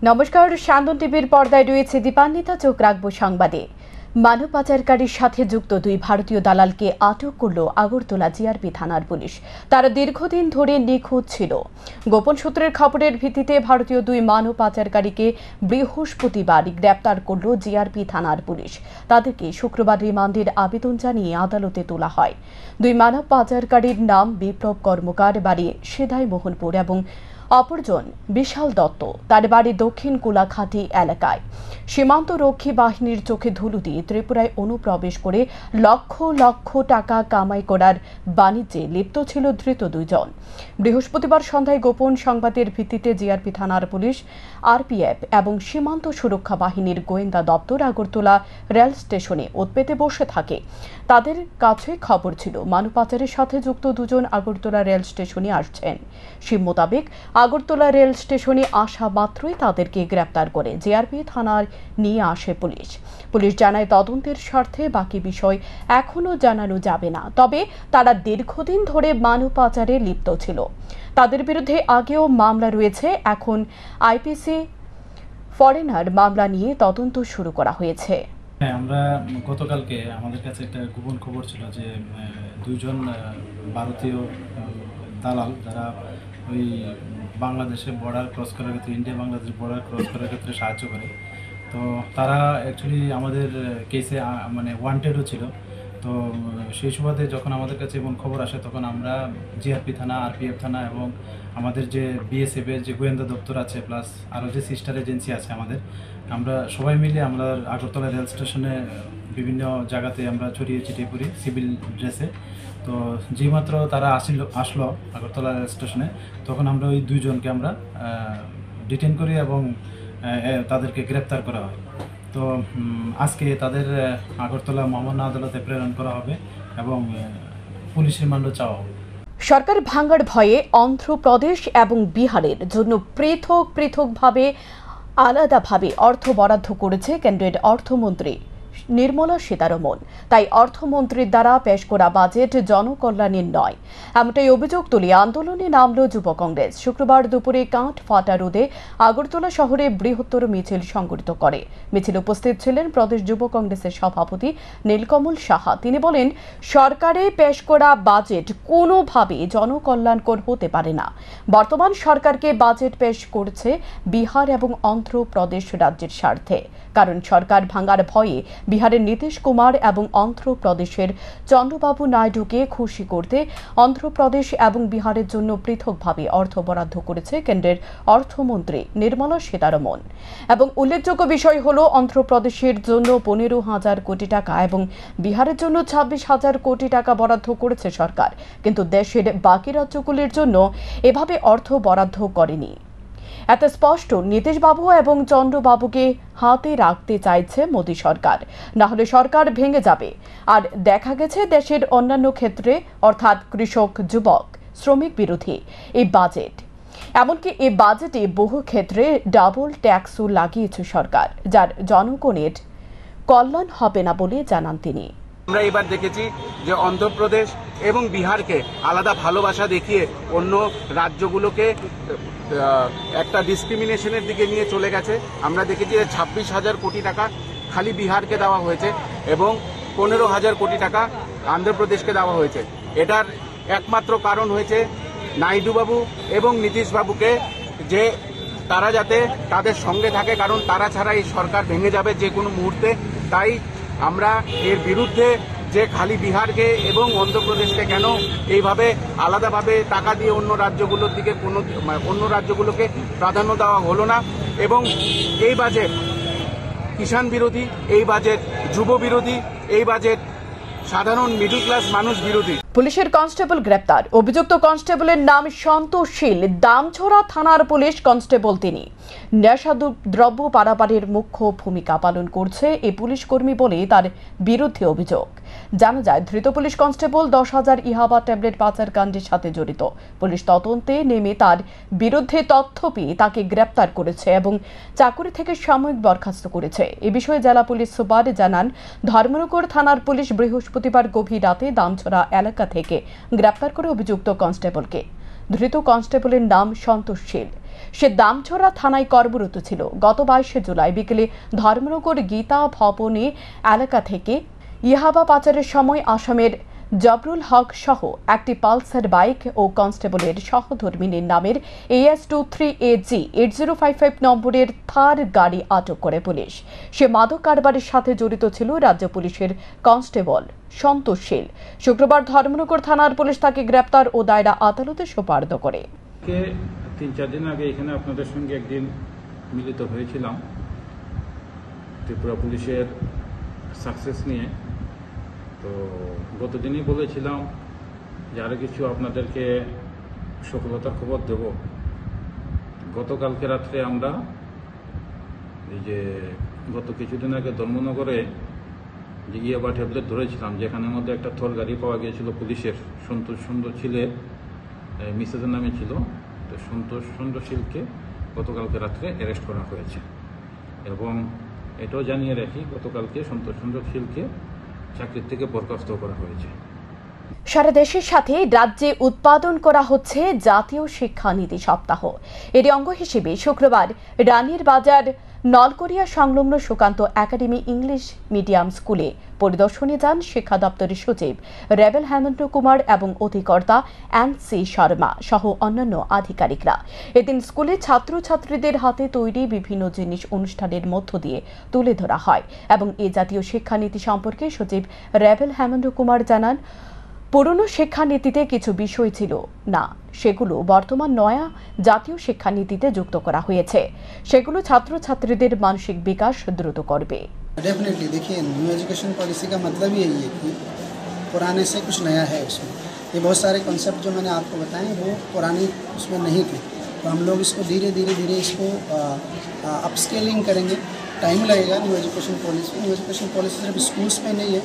নমস্কার, শান্তন টিভির পর্দায় রয়েছে দীপান্বিতা। চোখ রাখবো সংবাদে। মানব পাচারকারীর সাথে যুক্ত দুই ভারতীয় দালালকে আটক করল আগরতলা জিআরপি থানার পুলিশ। তারা দীর্ঘদিন ধরে নিখোঁজ ছিল। গোপন সূত্রের খবরের ভিত্তিতে ভারতীয় দুই মানব পাচারকারীকে বৃহস্পতিবার গ্রেপ্তার করল জিআরপি থানার পুলিশ। তাদেরকে শুক্রবার রিমান্ডের আবেদন জানিয়ে আদালতে তোলা হয়। দুই মানব পাচারকারীর নাম বিপ্লব কর্মকার, বাড়ি সেদাই মোহনপুর, এবং অপরজন বিশাল দত্ত, তার বাড়ি দক্ষিণ কোলাঘাটি এলাকায়। সীমান্ত রক্ষী বাহিনীর চোখে ধুলো দিয়ে ত্রিপুরায় অনুপ্রবেশ করে লক্ষ লক্ষ টাকা কামাই করার বাণিজ্যে লিপ্ত ছিল ধৃত দুইজন। বৃহস্পতিবার সন্ধ্যায় গোপন সংবাদের ভিত্তিতে জিআরপি থানার পুলিশ, আরপিএফ এবং সীমান্ত সুরক্ষা বাহিনীর গোয়েন্দা দপ্তর আগরতলা রেল স্টেশনে ওঁত পেতে বসে থাকে। তাদের কাছে খবর ছিল মানব পাচারের সাথে যুক্ত দুজন আগরতলা রেল স্টেশনে আসছেন। সেই মোতাবেক আগরতলা রেল স্টেশনে আসা মাত্রই তাদেরকে গ্রেপ্তার করে জিআরপি থানায় নিয়ে আসে পুলিশ। পুলিশ জানায়, তদন্তের স্বার্থে বাকি বিষয় এখনো জানানো যাবে না, তবে তারা দীর্ঘদিন ধরে মানব পাচারে লিপ্ত ছিল। তাদের বিরুদ্ধে আগেও মামলা রয়েছে। এখন আইপিসি ফরেনার মামলা নিয়ে তদন্ত শুরু করা হয়েছে। আমরা গতকালকে আমাদের কাছে একটা গোপন খবর ছিল যে দুইজন ভারতীয় দালাল, যারা ওই বাংলাদেশে বর্ডার ক্রস করার ক্ষেত্রে, ইন্ডিয়া বাংলাদেশ বর্ডার ক্রস করার ক্ষেত্রে সাহায্য করে। তো তারা অ্যাকচুয়ালি আমাদের কেসে ওয়ান্টেডও ছিল। তো সেই সুবাদে যখন আমাদের কাছে এমন খবর আসে, তখন আমরা জিআরপি থানা, আরপিএফ থানা এবং আমাদের যে বিএসএফের যে গোয়েন্দা দপ্তর আছে, প্লাস আরও যে সিস্টার এজেন্সি আছে আমরা সবাই মিলে আমরা আগরতলা রেল স্টেশনে বিভিন্ন জায়গাতে আমরা ছড়িয়ে ছিটিয়ে পড়ি সিভিল ড্রেসে। তো যেইমাত্র তারা আসলো আগরতলা রেল স্টেশনে, তখন আমরা ওই দুইজনকে আমরা ডিটেন করি এবং তাদেরকে গ্রেপ্তার করা হয়। তো আজকে তাদের আগরতলা মহামান্য আদালতে প্রেরণ করা হবে এবং পুলিশ রিমান্ডও চাওয়া হবে। সরকার ভাঙার ভয়ে অন্ধ্রপ্রদেশ এবং বিহারের জন্য পৃথকভাবে আলাদাভাবে অর্থ বরাদ্দ করেছে কেন্দ্রের অর্থমন্ত্রী নির্মলা সীতারমণ। তাই অর্থমন্ত্রীর দ্বারা পেশ করা বাজেট জনকল্যাণের নয়, এমনটাই অভিযোগ তুলে আন্দোলনে নামল যুব কংগ্রেস। শুক্রবার দুপুরে কাঠ ফাটা রোদে আগরতলা শহরে বৃহত্তর মিছিল সংগঠিত করে। মিছিল উপস্থিত ছিলেন প্রদেশ যুব কংগ্রেসের সভাপতি নীলকমল সাহা। তিনি বলেন, সরকারে পেশ করা বাজেট কোনোভাবে জনকল্যাণকর হতে পারে না। বর্তমান সরকারকে বাজেট পেশ করছে বিহার এবং অন্ধ্রপ্রদেশ রাজ্যের স্বার্থে, কারণ সরকার ভাঙার ভয়ে বিহারের নীতিশ কুমার এবং অন্ধ্রপ্রদেশের চন্দ্রবাবু নাইডুকে খুশি করতে অন্ধ্রপ্রদেশ এবং বিহারের জন্য পৃথকভাবে অর্থ বরাদ্দ করেছে কেন্দ্রের অর্থমন্ত্রী নির্মলা সীতারমণ। এবং উল্লেখযোগ্য বিষয় হল, অন্ধ্রপ্রদেশের জন্য 15,000 কোটি টাকা এবং বিহারের জন্য 26,000 কোটি টাকা বরাদ্দ করেছে সরকার, কিন্তু দেশের বাকি রাজ্যগুলির জন্য এভাবে অর্থ বরাদ্দ করেনি। এত স্পষ্ট, নীতিশবাবু এবং চন্দ্রবাবুকে হাতে রাখতে চাইছে মোদী সরকার, না হলে সরকার ভেঙে যাবে। আর দেখা গেছে দেশের অন্যান্য ক্ষেত্রে, অর্থাৎ কৃষক, যুবক, শ্রমিক বিরোধী এই বাজেট। এমনকি এই বাজেটে বহু ক্ষেত্রে ডাবল ট্যাক্সও লাগিয়েছে সরকার, যার জনগণের কল্যাণ হবে না বলে জানান তিনি। আমরা এবার দেখেছি যে অন্ধ্রপ্রদেশ এবং বিহারকে আলাদা ভালোবাসা দেখিয়ে অন্য রাজ্যগুলোকে একটা ডিসক্রিমিনেশনের দিকে নিয়ে চলে গেছে। আমরা দেখেছি যে 26,000 কোটি টাকা খালি বিহারকে দেওয়া হয়েছে এবং 15,000 কোটি টাকা অন্ধ্রপ্রদেশকে দেওয়া হয়েছে। এটার একমাত্র কারণ হয়েছে নাইডুবাবু এবং নীতিশবাবুকে, যে তারা যাতে তাদের সঙ্গে থাকে, কারণ তারা ছাড়া এই সরকার ভেঙে যাবে যে কোনো মুহূর্তে। তাই আমরা এর বিরুদ্ধে, যে খালি বিহারকে এবং অন্ধ্রপ্রদেশকে কেন এইভাবে আলাদাভাবে টাকা দিয়ে অন্য রাজ্যগুলোকে প্রাধান্য দেওয়া হলো না। এবং এই বাজেট কিষাণ বিরোধী, এই বাজেট যুব বিরোধী, এই বাজেট সাধারণ মিডল ক্লাস মানুষ বিরোধী। পুলিশের কনস্টেবল গ্রেপ্তার। অভিযুক্ত কনস্টেবলের নাম সন্তোষশীল, দামছড়া থানার পুলিশ কনস্টেবল। তিনি নেশা দ্রব্য পারাপারের মুখ্য ভূমিকা পালন করছে এই পুলিশ কর্মী বলে তার বিরুদ্ধে অভিযোগ। জানা যায়, ধৃত পুলিশ কনস্টেবল 10,000 ইয়াবা ট্যাবলেট পাচার কাণ্ডের সাথে জড়িত। পুলিশ তদন্তে নেমে তার বিরুদ্ধে তথ্য পেয়ে তাকে গ্রেপ্তার করেছে এবং চাকুরি থেকে সাময়িক বরখাস্ত করেছে। এ বিষয়ে জেলা পুলিশ সুপার জানান, ধর্মনগর থানার পুলিশ বৃহস্পতিবার গভীর রাতে দামছড়া এলাকা থেকে গ্রেপ্তার করে অভিযুক্ত কনস্টেবলকে। ধৃত কনস্টেবলের নাম সন্তোষশীল। সে দামছড়া থানায় কর্মরত ছিল। গত 22 জুলাই বিকেলে ধর্মনগর গীতা ভবনী এলাকা থেকে ইয়াবা পাচারের সময় আসামের জবরুল হক সহ একটি পালসার বাইক ও কনস্টেবলের সহধর্মিনীর নামের AS23AG 8055 নম্বরের থার গাড়ি আটক করে পুলিশ। সে মাদক কারবারের সাথে জড়িত ছিল রাজ্য পুলিশের কনস্টেবল সন্তোষ শীল। শুক্রবার ধর্মনগর থানার পুলিশ তাকে গ্রেপ্তার ও দায়রা আদালতে সোপর্দ করে। 3-4 দিন আগে এখানে আপনাদের সঙ্গে একদিন মিলিত হয়েছিলাম ত্রিপুরা পুলিশের সাকসেস নিয়ে। তো গতদিনই বলেছিলাম যে আরও কিছু আপনাদেরকে সফলতার খবর দেব। গতকালকে রাত্রে আমরা এই যে গত কিছুদিন আগে ধর্মনগরে যে ইয়াবা ট্যাবলেট ধরেছিলাম, যেখানের মধ্যে একটা থর গাড়ি পাওয়া গিয়েছিল পুলিশের, সন্তোষ শীলের মিসেসের নামে ছিল। তো সন্তোষ শীলকে গতকালকে রাত্রে অ্যারেস্ট করা হয়েছে এবং এটাও জানিয়ে রাখি গতকালকে সন্তোষ শীলকে চাকরির থেকে বরখাস্ত করা হয়েছে। সারা দেশের সাথে রাজ্যে উৎপাদন করা হচ্ছে জাতীয় শিক্ষানীতি সপ্তাহ। এর অঙ্গ হিসেবে শুক্রবার রানীর বাজার নলকরিয়া সংলগ্ন সুকান্ত একাডেমি ইংলিশ মিডিয়াম স্কুলে পরিদর্শনে যান শিক্ষা দপ্তরের সচিব রেবেল হেমন্ত কুমার এবং অধিকর্তা NC শর্মা সহ অন্যান্য আধিকারিকরা। এদিন স্কুলে ছাত্রছাত্রীদের হাতে তৈরি বিভিন্ন জিনিস অনুষ্ঠানের মধ্য দিয়ে তুলে ধরা হয় এবং এ জাতীয় শিক্ষানীতি সম্পর্কে সচিব রেবেল হেমন্ত কুমার জানান, পুরনো শিক্ষানীতিতে কিছু বিষয় ছিল না, সেগুলো বর্তমান নয়া জাতীয় শিক্ষানীতিতে যুক্ত করা হয়েছে। সেগুলো ছাত্রছাত্রীদের মানসিক বিকাশ দ্রুত করবে। डेफिनेटली देखिए, न्यू एजुकेशन पॉलिसी का मतलब यही है कि पुराने से कुछ नया है उसमें। ये बहुत सारे कॉन्सेप्ट जो मैंने आपको बताए वो पुराने उसमें नहीं थे, तो हम लोग इसको धीरे धीरे इसको अपस्केलिंग करेंगे। टाइम लगेगा। न्यू एजुकेशन पॉलिसी सिर्फ स्कूल्स में नहीं है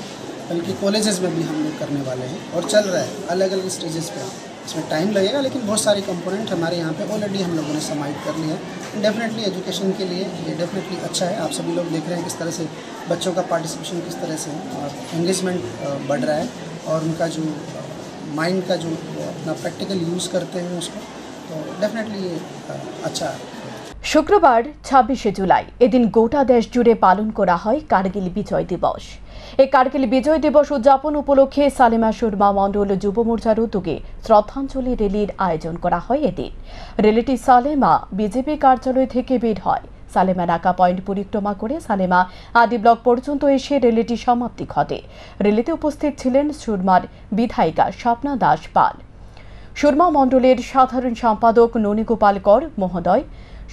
बल्कि कॉलेजेस में भी हम लोग करने वाले हैं और चल रहा है अलग अलग स्टेजेस पे। इसमें टाइम लगेगा लेकिन बहुत सारे कंपोनेंट हमारे यहाँ पे ऑलरेडी हम लोगों ने समाइट कर लिया है। डेफिनेटली एजुकेशन के लिए ये डेफिनेटली अच्छा है। आप सभी लोग देख रहे हैं किस तरह से बच्चों का पार्टिसिपेशन किस तरह से और एंगेजमेंट बढ़ रहा है और उनका जो माइंड का जो अपना प्रैक्टिकल यूज़ करते हैं उसको, तो डेफिनेटली ये अच्छा है। শুক্রবার 26 জুলাই এদিন গোটা দেশ জুড়ে পালন করা হয় কার্গিল বিজয় দিবস। এই কার্গিল বিজয় দিবস উদযাপন উপলক্ষে সালেমা সুরমা মণ্ডল যুব মোর্চার উদ্যোগে শ্রদ্ধাঞ্জলি র্যালির আয়োজন করা হয়। এদিন র্যালিটি সালেমা বিজেপি কার্যালয় থেকে বের হয়। সালেমা নাকা পয়েন্ট পরিক্রমা করে সালেমা আদি ব্লক পর্যন্ত এসে র্যালিটি সমাপ্তি ঘটে। র্যালিতে উপস্থিত ছিলেন সুরমার বিধায়িকা স্বপ্না দাস পাল, সুরমা মণ্ডলের সাধারণ সম্পাদক ননীগোপাল কর মহোদয়,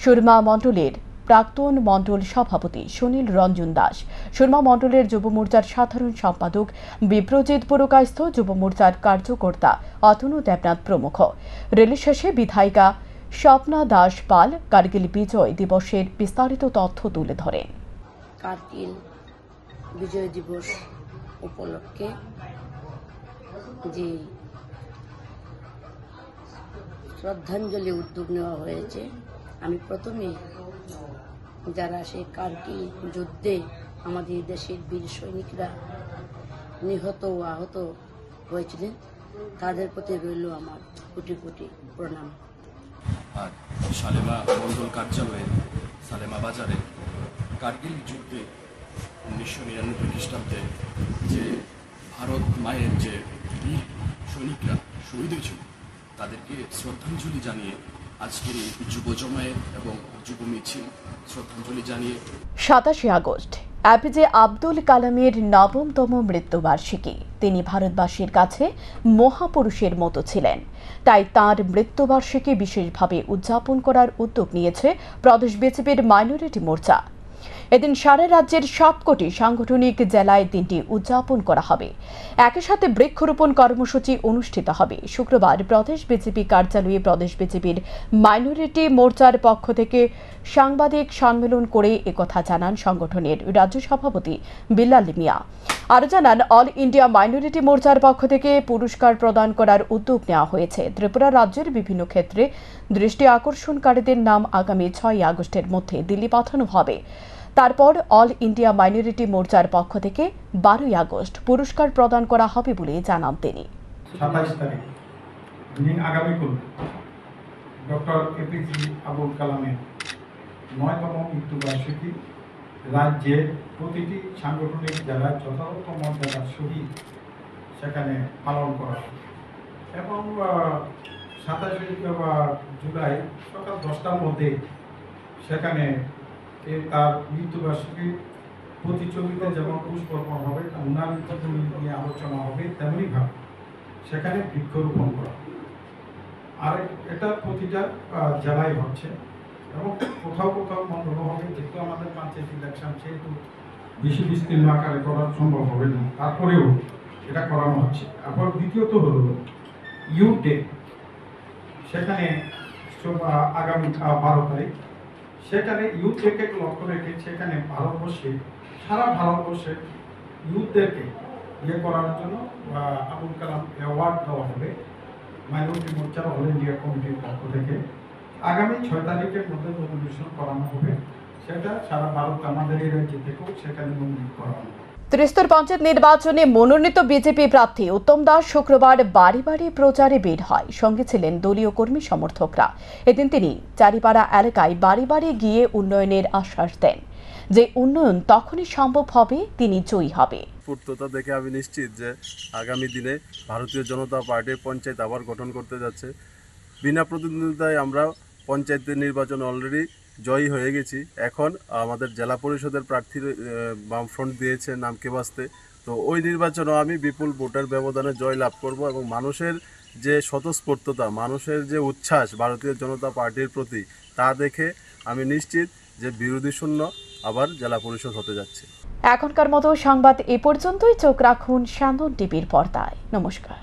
সুরমা মণ্ডলের প্রাক্তন মণ্ডল সভাপতি সুনীল রঞ্জন দাস, সুরমা মণ্ডলের যুব মোর্চার সাধারণ সম্পাদক বিপ্রজিৎ পুরকায়স্থ, যুব মোর্চার কার্যকর্তা অতনু দেবনাথ প্রমুখ। র্যালি শেষে বিধায়িকা স্বপ্না দাস পাল কার্গিল বিজয় দিবসের বিস্তারিত তথ্য তুলে ধরেন। কার্গিল বিজয় দিবস উপলক্ষে যে শ্রদ্ধাঞ্জলি উদ্যোগ নেওয়া হয়েছে, আমি প্রথমে যারা সেই কার্গিল যুদ্ধে আমাদের দেশের বীর সৈনিকরা নিহত ও আহত হয়েছিলেন তাদের প্রতি রইল আমার কোটি কোটি প্রণাম। আর সালেমা মণ্ডল কার্যালয়ে সালেমা বাজারে কার্গিল যুদ্ধে 1999 খ্রিস্টাব্দে যে ভারত মায়ের যে বীর সৈনিকরা শহীদ হয়েছিল তাদেরকে শ্রদ্ধাঞ্জলি জানিয়ে আজকের এই যুব জমায়েত এবং যুব মিছিল শ্রদ্ধাঞ্জলি জানিয়ে 27 আগস্ট এপিজে আব্দুল কালামের 9তম মৃত্যুবার্ষিকী। তিনি ভারতবাসীর কাছে মহাপুরুষের মতো ছিলেন, তাই তাঁর মৃত্যুবার্ষিকী বিশেষভাবে উদযাপন করার উদ্যোগ নিয়েছে প্রদেশ বিজেপির মাইনরিটি মোর্চা। এদিন সারা রাজ্যের সবকটি সাংগঠনিক জেলায় দিনটি উদযাপন করা হবে। একই সাথে বৃক্ষরোপণ কর্মসূচি অনুষ্ঠিত হবে। শুক্রবার প্রদেশ বিজেপি কার্যালয়ে প্রদেশ বিজেপির মাইনরিটি মোর্চার পক্ষ থেকে সাংবাদিক সম্মেলন করে একথা জানান সংগঠনের রাজ্য সভাপতি বিল্লাল মিয়া। আরও জানান, অল ইন্ডিয়া মাইনরিটি মোর্চার পক্ষ থেকে পুরস্কার প্রদান করার উদ্যোগ নেওয়া হয়েছে। ত্রিপুরা রাজ্যের বিভিন্ন ক্ষেত্রে দৃষ্টি আকর্ষণকারীদের নাম আগামী 6 আগস্টের মধ্যে দিল্লি পাঠানো হবে। তারপর অল ইন্ডিয়া মাইনরিটি মোর্চার পক্ষ থেকে 12 আগস্ট পুরস্কার প্রদান করা হবে বলে জানান তিনি। 27 তারিখ আগামী ডক্টর এপিজে আবুল কালামের 9তম মৃত্যুবার্ষিকী রাজ্যের প্রতিটি সাংগঠনিক জেলায় যথাযথ মর্যাদার সহিত সেখানে পালন করা হবে এবং 27 জুলাই সকাল 10টার মধ্যে সেখানে তার মৃত্যুবার্ষিকী প্রতিযোগিতা যেমন পুষ্পর্পণ হবে, উনার নিয়ে আলোচনা হবে, তেমনিভাবে সেখানে বৃক্ষরোপণ করা হবে। আর এটা প্রতিটা জেলায় হচ্ছে এবং কোথাও কোথাও মন্ডল হবে, যেহেতু আমাদের পঞ্চায়েত ইলেকশন সেহেতু বেশি বিস্তীর্ণ আকারে করা সম্ভব হবে না, তারপরেও এটা করানো হচ্ছে। আবার দ্বিতীয়ত হলো ইউথ ডে, সেখানে আগামী 12 তারিখ সেখানে ইউথ ডেকে লক্ষ্য রেখে সেখানে সারা ভারতবর্ষে ইউথদেরকে করার জন্য আবুল কালাম অ্যাওয়ার্ড দেওয়া হবে মাইনরিটি মোর্চার অল ইন্ডিয়া কমিটির পক্ষ থেকে। আগামী 6 তারিখের মধ্যে নমিনেশন করানো হবে, সেটা সারা ভারত আমাদের এই রাজ্য থেকেও সেখানে নমিনেট করানো হবে। ত্রিস্তর পঞ্চায়েত নির্বাচনে মনোনীত বিজেপি প্রার্থী উত্তম দাস শুক্রবার বাড়ি বাড়ি প্রচারে বের হয়। সঙ্গে ছিলেন দলীয় কর্মী সমর্থকরা। এদিন তিনি চারিপাড়া এলাকায় বাড়ি বাড়ি গিয়ে উন্নয়নের আশ্বাস দেন যে উন্নয়ন তখনই সম্ভব হবে তিনি জয়ী হবে। পূর্ততা দেখে আমি নিশ্চিত যে আগামী দিনে ভারতীয় জনতা পার্টির পঞ্চায়েত আবার গঠন করতে যাচ্ছে। বিনা প্রতিদ্বন্দ্বিতায় আমরা পঞ্চায়েতের নির্বাচন অলরেডি জয়ী হয়ে গেছি। এখন আমাদের জেলা পরিষদের প্রার্থীর বামফ্রন্ট দিয়েছে নামকে বাঁচতে, তো ওই নির্বাচনও আমি বিপুল ভোটের ব্যবধানে জয় লাভ করব এবং মানুষের যে স্বতঃস্ফূর্ততা, মানুষের যে উচ্ছ্বাস ভারতীয় জনতা পার্টির প্রতি, তা দেখে আমি নিশ্চিত যে বিরোধী শূন্য আবার জেলা পরিষদ হতে যাচ্ছে। এখনকার মতো সংবাদ এ পর্যন্তই। চোখ রাখুন স্যান্দন টিভির পর্দায়। নমস্কার।